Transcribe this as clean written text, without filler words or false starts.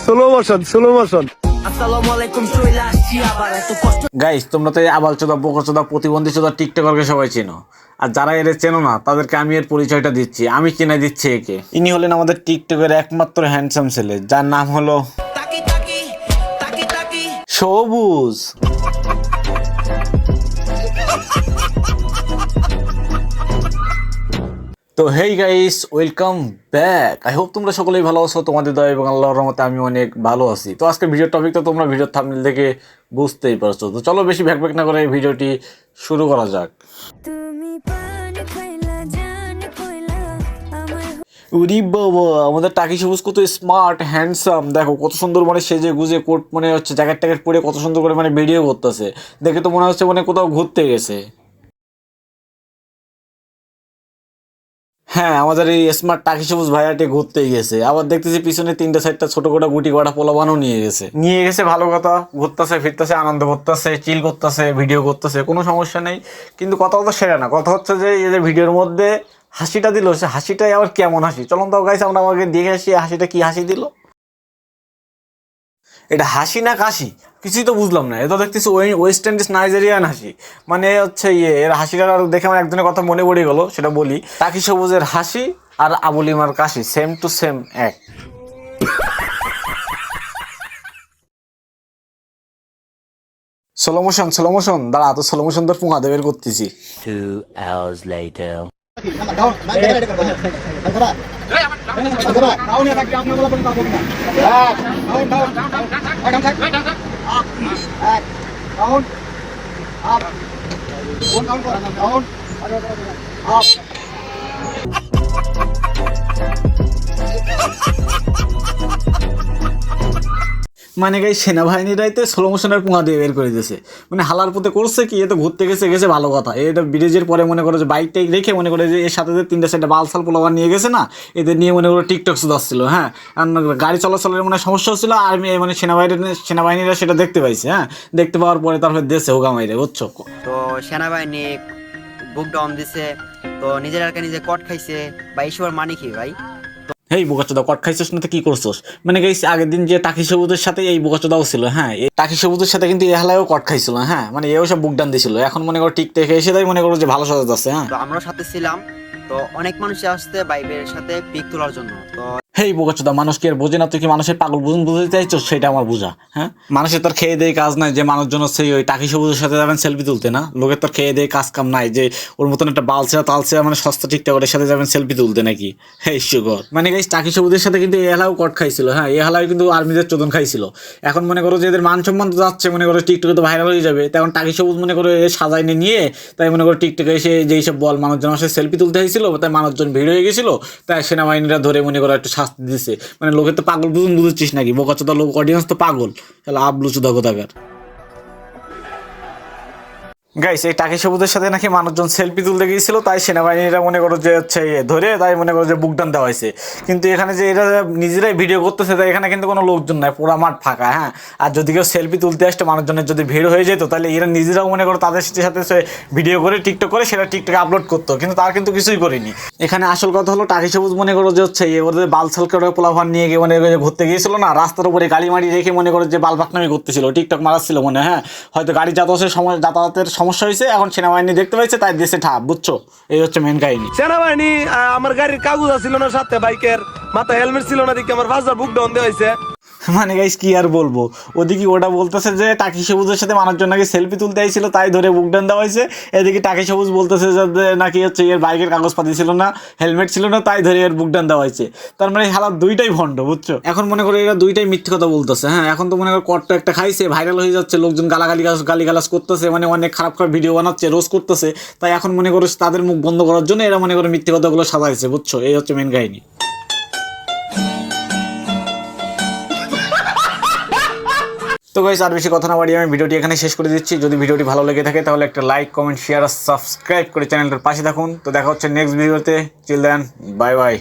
Slow motion. Guys, তোমরা তো আবালচোদা বোকাচোদা প্রতিবন্ধী চোদা টিকটকারকে সবাই চেনো, আর যারা এর চেনো না তাদেরকে আমি এর পরিচয়টা দিচ্ছি। আমি চিনাই দিচ্ছি একে। ইনি হলেন আমাদের টিকটকের একমাত্র হ্যান্ডসাম ছেলে, যার নাম হলো সবুজ। তো hey guys, welcome back. I hope তোমরা সকলেই ভালো আছো। তোমাদের দয়া এবং আল্লাহর রহমতে আমি অনেক ভালো আছি। তো আজকের ভিডিওর টপিক তো তোমরা ভিডিওর থাম্বনেল দেখে বুঝতেই পারছো। তো চলো বেশি ভ্যাক না করে এই ভিডিওটি শুরু করা যাক। উরি বাবা, আমাদের টাকি সবুজ কত স্মার্ট হ্যান্ডসাম। দেখো কত সুন্দর মানে সেজে গুজে কোট মানে হচ্ছে জ্যাকেট ট্যাকেট পরে কত সুন্দর করে মানে ভিডিও করতেছে। দেখে তো মনে হচ্ছে মানে কোথাও ঘুরতে গেছে। হ্যাঁ, আমাদের এই স্মার্ট টাকি সবুজ ভাইয়াটি ঘুরতে গেছে। আবার দেখতেছি পিছনে তিনটা চারটা ছোট কোটা গুটি কটা পোলাবানও নিয়ে গেছে। ভালো কথা, ঘুরতেছে ফিরতেছে, আনন্দ করতেছে, চিল করতেছে, ভিডিও করতেছে, কোনো সমস্যা নেই। কিন্তু কথা তো সেটা না, কথা হচ্ছে যে এই যে ভিডিওর মধ্যে হাসিটা দিল, সে হাসিটাই আবার কেমন হাসি। চলুন তো গাইস আমরা আমাকে দেখে আসি হাসিটা কি হাসি দিল। এটা হাসি না কাশি কিছুই তো বুঝলাম না। এটা দেখতেছি ওয়েস্ট ইন্ডিজ নাইজেরিয়ান হাসি। মানে হচ্ছে এর হাসিটা দেখে আমার একজনের কথা মনে পড়ে গেল, সেটা বলি। টাকি সবুজের হাসি আর আবুলিমার কাশি সেম টু সেম এক। স্লো মোশন দাঁড়া, তো স্লো মোশন তোর পুঙা বের করতেছি। 2 hours later. মানে গাই সেনাবাহিনীরাই তো স্লো মোশনের পুঙা দিয়ে বের করে দিয়েছে। মানে হালার পথে করছে কি, এ তো ঘুরতে গেছে ভালো কথা। এটা ব্রিজের পরে মনে করে যে বাইকটা রেখে মনে করে যে এর সাথে যে তিনটা চারটা বালসাল পোলাবার নিয়ে গেছে না, এদের নিয়ে মনে করে টিকটক শুধাচ্ছিল। হ্যাঁ, আর গাড়ি চলাচলের মানে সমস্যা হচ্ছিল। আর মানে সেনাবাহিনীরা সেটা দেখতে পাইছে। হ্যাঁ, দেখতে পাওয়ার পরে তারপরে দেশে হোগা মাইরে, বুঝছো। তো সেনাবাহিনী বুক ডাউন দিছে, তো নিজের আর নিজে কট খাইছে বা এইসবের মানে কি ভাই? এই বোকাচোদা কট খাইছিস না তো কি করছোস? মানে গাইস আগের দিন যে টাকি সবুজের সাথে এই বোকাচোদাও ছিল। হ্যাঁ, এই টাকি সবুজের সাথে কিন্তু এহালায়ও কট খাইছিল। হ্যাঁ, মানে এও সব বুক ডান দিছিল। এখন মনে করো টিকটকে এসে তাই মনে করো যে ভালো সাজা যাচ্ছে। হ্যাঁ, তো আমরাও সাথে ছিলাম। তো অনেক মানুষই আসছে বাইবের সাথে পিক তোলার জন্য। তো হেই বোকাচোদা, মানুষ কি আর বোঝে না? তুই কি মানুষের পাগল বুঝতে চাইছো? সেটা আমার বোঝা। হ্যাঁ, মানুষের তোর খেয়ে দেয় কাজ নাই যে মানুষজন সেই ওই টাকি সবুজের সাথে যাবেন সেলফি তুলতে। না, লোকের তোর খেয়ে দেয় কাজ কাম নাই যে ওর মতন একটা বালছেরা তালছেরা মানে সস্তা টিকটকের সাথে যাবেন সেলফি তুলতে নাকি। হেই সুগর, মানে গাইস টাকি সবুজের সাথে কিন্তু এহালাও কট খাইছিল। হ্যাঁ, এহালাও কিন্তু আর্মিদের চোদন খাইছিল। এখন মনে করো যে এদের মান সম্মান তো যাচ্ছে, মনে করো টিকটকে তো ভাইরাল হয়ে যাবে। তখন টাকি সবুজ মনে করো সাজাই নিয়ে তাই মনে করো টিকটকে এসে যেই সব বল মানুষজন আসে সেলফি তুলতে হয়েছিল, তাই মানুষজন ভিড় হয়ে গেছিল। তাই সেনাবাহিনীরা ধরে মনে করো একটু শাস্তি দিছে। মানে লোকের তো পাগল বুঝছিস নাকি? বোকাচোদা লোক অডিয়েন্স তো পাগল। তাহলে আবলু চোদা কোথাকার। গাইস এই টাকি সবুজের সাথে নাকি মানুষজন সেলফি তুলতে গিয়েছিল, তাই সেনাবাহিনীরা মনে করো যে হচ্ছে ধরে তাই মনে করো যে বুকডান দেওয়া হয়েছে। কিন্তু এখানে যে এরা নিজেরাই ভিডিও করতেছে, তাই এখানে কিন্তু কোনো লোকজন নাই, পুরা মাঠ ফাঁকা। হ্যাঁ, আর যদি কেউ সেলফি তুলতে আসতো মানুষজনের যদি ভিড় হয়ে যেত, তাহলে এরা নিজেরাও মনে করো তাদের সাথে ভিডিও করে টিকটক করে সেটা টিকটকে আপলোড করতো। কিন্তু তার কিন্তু কিছুই করেনি। এখানে আসল কথা হলো টাকি সবুজ মনে করো যে হচ্ছে ওদের বালসালকে পোলাভান নিয়ে গিয়ে মনে করে ঘুরতে গিয়েছিল না, রাস্তার উপরে গাড়ি মারি রেখে মনে করো যে বালপাকনামি করতেছিল, টিকটক মারাচ্ছিল মনে। হ্যাঁ, হয়তো গাড়ি যাতায়াতের সমস্যা হয়েছে, এখন সেনাবাহিনী দেখতে পাইছে তাই দেশে ঠাপ, বুঝছো। এই হচ্ছে মেন কাহিনী। সেনাবাহিনী আমার গাড়ির কাগজ ছিল না সাথে, বাইকের মাথায় হেলমেট ছিল না, দিকে আমার 5,000 বুক ডাউন দেওয়া হয়েছে। মানে গাইস কি আর বলবো, ওদিকে ওটা বলতেছে যে টাকি সবুজের সাথে মানুষজন নাকি সেলফি তুলতে আইছিল, তাই ধরে বুকডান দেওয়া হয়েছে। এদিকে টাকি সবুজ বলতেছে যে নাকি হচ্ছে এর বাইকের কাগজপাতি ছিল না, হেলমেট ছিল না, তাই ধরে এর বুকডান দেওয়া হয়েছে। তার মানে হালাত দুইটাই ভণ্ড, বুঝছো। এখন মনে করো এরা দুইটাই মিথ্যে কথা বলতেছে। হ্যাঁ, এখন তো মনে করো কটটা একটা খাইছে, ভাইরাল হয়ে যাচ্ছে, লোকজন গালিগালাজ করতেছে, মানে অনেক খারাপ ভিডিও বানাচ্ছে, রোজ করতেছে। তাই এখন মনে করো তাদের মুখ বন্ধ করার জন্য এরা মনে করো মিথ্যে কথাগুলো সাজাইছে, বুঝছো। এই হচ্ছে মেন কাহিনী। তো গাইস আর বেশি কথা না বাড়িয়ে আমি ভিডিওটি এখানে শেষ করে দিচ্ছি। যদি ভিডিওটি ভালো লেগে থাকে তাহলে একটা লাইক, কমেন্ট, শেয়ার আর সাবস্ক্রাইব করে চ্যানেলটার পাশে থাকুন। তো দেখা হচ্ছে নেক্সট ভিডিওতে। চিল দেন, বাই বাই।